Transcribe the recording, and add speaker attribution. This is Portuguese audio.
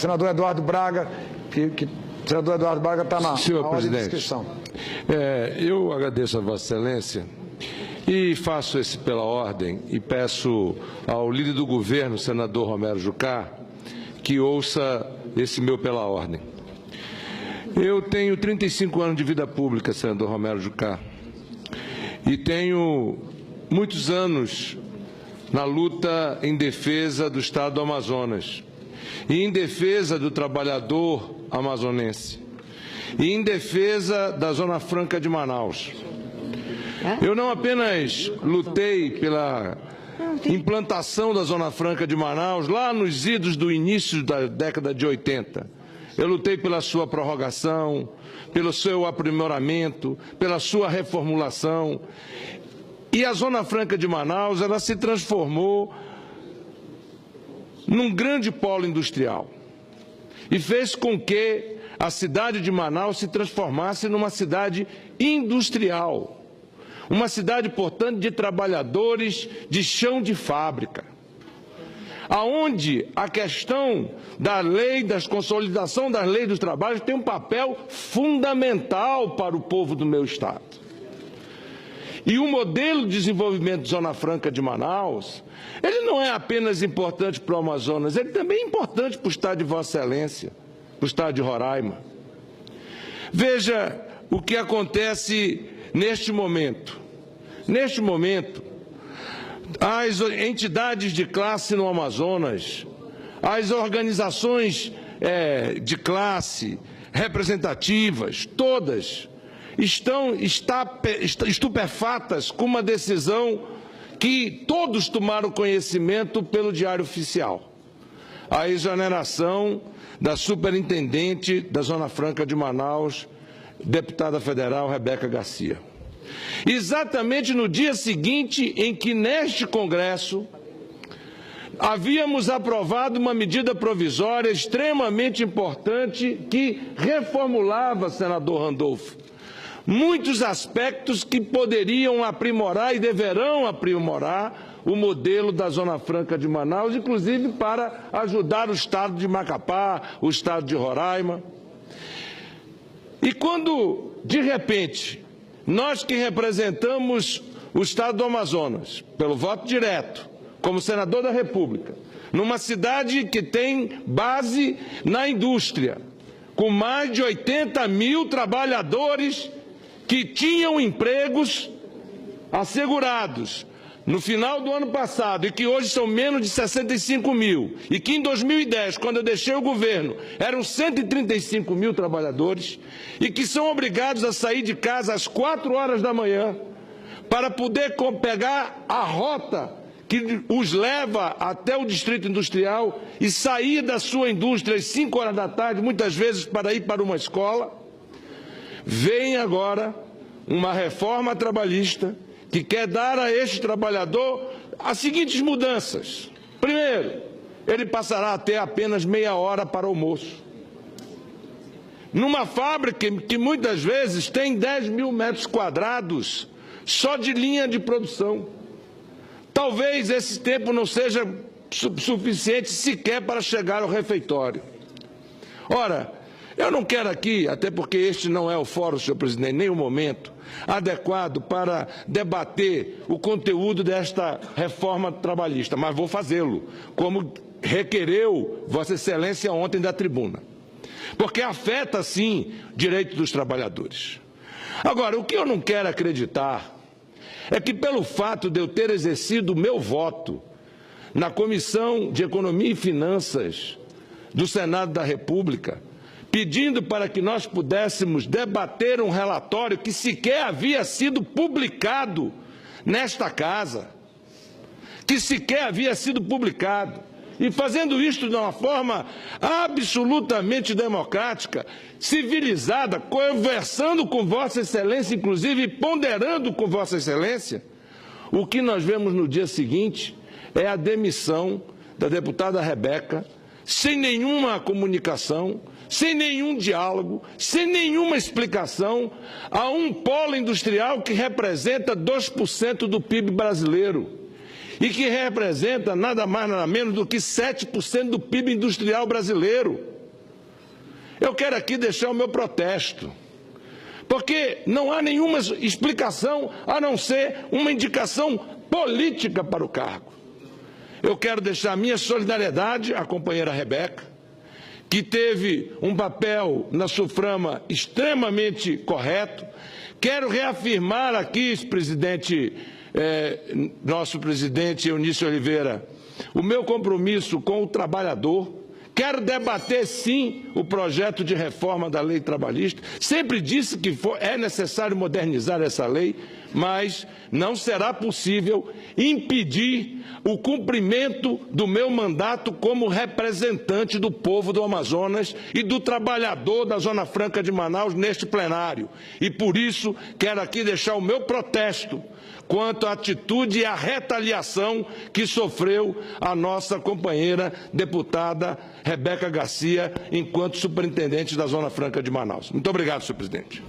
Speaker 1: Senador Eduardo Braga, o senador Eduardo Braga está na ordem de inscrição.
Speaker 2: Eu agradeço a Vossa Excelência e faço esse pela ordem e peço ao líder do governo, senador Romero Jucá, que ouça esse meu pela ordem. Eu tenho 35 anos de vida pública, senador Romero Jucá, e tenho muitos anos na luta em defesa do Estado do Amazonas, e em defesa do trabalhador amazonense, e em defesa da Zona Franca de Manaus. Eu não apenas lutei pela implantação da Zona Franca de Manaus, lá nos idos do início da década de 80. Eu lutei pela sua prorrogação, pelo seu aprimoramento, pela sua reformulação. E a Zona Franca de Manaus, ela se transformou num grande polo industrial e fez com que a cidade de Manaus se transformasse numa cidade industrial, uma cidade, portanto, de trabalhadores de chão de fábrica, aonde a questão da lei, da consolidação das leis dos trabalhos tem um papel fundamental para o povo do meu estado. E o modelo de desenvolvimento de Zona Franca de Manaus, ele não é apenas importante para o Amazonas, ele também é importante para o estado de Vossa Excelência, para o estado de Roraima. Veja o que acontece neste momento. Neste momento, as entidades de classe no Amazonas, as organizações de classe representativas, todas, estão estupefatas com uma decisão que todos tomaram conhecimento pelo Diário Oficial. A exoneração da superintendente da Zona Franca de Manaus, deputada federal Rebeca Garcia. Exatamente no dia seguinte em que neste Congresso havíamos aprovado uma medida provisória extremamente importante que reformulava, senador Randolfo, muitos aspectos que poderiam aprimorar e deverão aprimorar o modelo da Zona Franca de Manaus, inclusive para ajudar o estado de Macapá, o estado de Roraima. E quando, de repente, nós que representamos o estado do Amazonas, pelo voto direto, como senador da República, numa cidade que tem base na indústria, com mais de 80 mil trabalhadores que tinham empregos assegurados no final do ano passado e que hoje são menos de 65 mil, e que em 2010, quando eu deixei o governo, eram 135 mil trabalhadores, e que são obrigados a sair de casa às 4 horas da manhã para poder pegar a rota que os leva até o distrito industrial e sair da sua indústria às 5 horas da tarde, muitas vezes para ir para uma escola. Vem agora uma reforma trabalhista que quer dar a este trabalhador as seguintes mudanças. Primeiro, ele passará a ter apenas meia hora para almoço. Numa fábrica que muitas vezes tem 10 mil metros quadrados só de linha de produção. Talvez esse tempo não seja suficiente sequer para chegar ao refeitório. Ora, eu não quero aqui, até porque este não é o fórum, senhor presidente, nem o momento adequado para debater o conteúdo desta reforma trabalhista, mas vou fazê-lo, como requereu Vossa Excelência ontem da tribuna, porque afeta, sim, direitos dos trabalhadores. Agora, o que eu não quero acreditar é que, pelo fato de eu ter exercido o meu voto na Comissão de Economia e Finanças do Senado da República, pedindo para que nós pudéssemos debater um relatório que sequer havia sido publicado nesta casa, e fazendo isto de uma forma absolutamente democrática, civilizada, conversando com Vossa Excelência, inclusive ponderando com Vossa Excelência, o que nós vemos no dia seguinte é a demissão da deputada Rebeca, sem nenhuma comunicação, sem nenhum diálogo, sem nenhuma explicação, a um polo industrial que representa 2% do PIB brasileiro e que representa nada mais nada menos do que 7% do PIB industrial brasileiro. Eu quero aqui deixar o meu protesto, porque não há nenhuma explicação a não ser uma indicação política para o cargo. Eu quero deixar minha solidariedade à companheira Rebeca, que teve um papel na SUFRAMA extremamente correto. Quero reafirmar aqui, nosso presidente Eunício Oliveira, o meu compromisso com o trabalhador. Quero debater, sim, o projeto de reforma da lei trabalhista. Sempre disse que é necessário modernizar essa lei, mas não será possível impedir o cumprimento do meu mandato como representante do povo do Amazonas e do trabalhador da Zona Franca de Manaus neste plenário. E por isso quero aqui deixar o meu protesto quanto à atitude e à retaliação que sofreu a nossa companheira deputada Rebeca Garcia, enquanto superintendente da Zona Franca de Manaus. Muito obrigado, senhor presidente.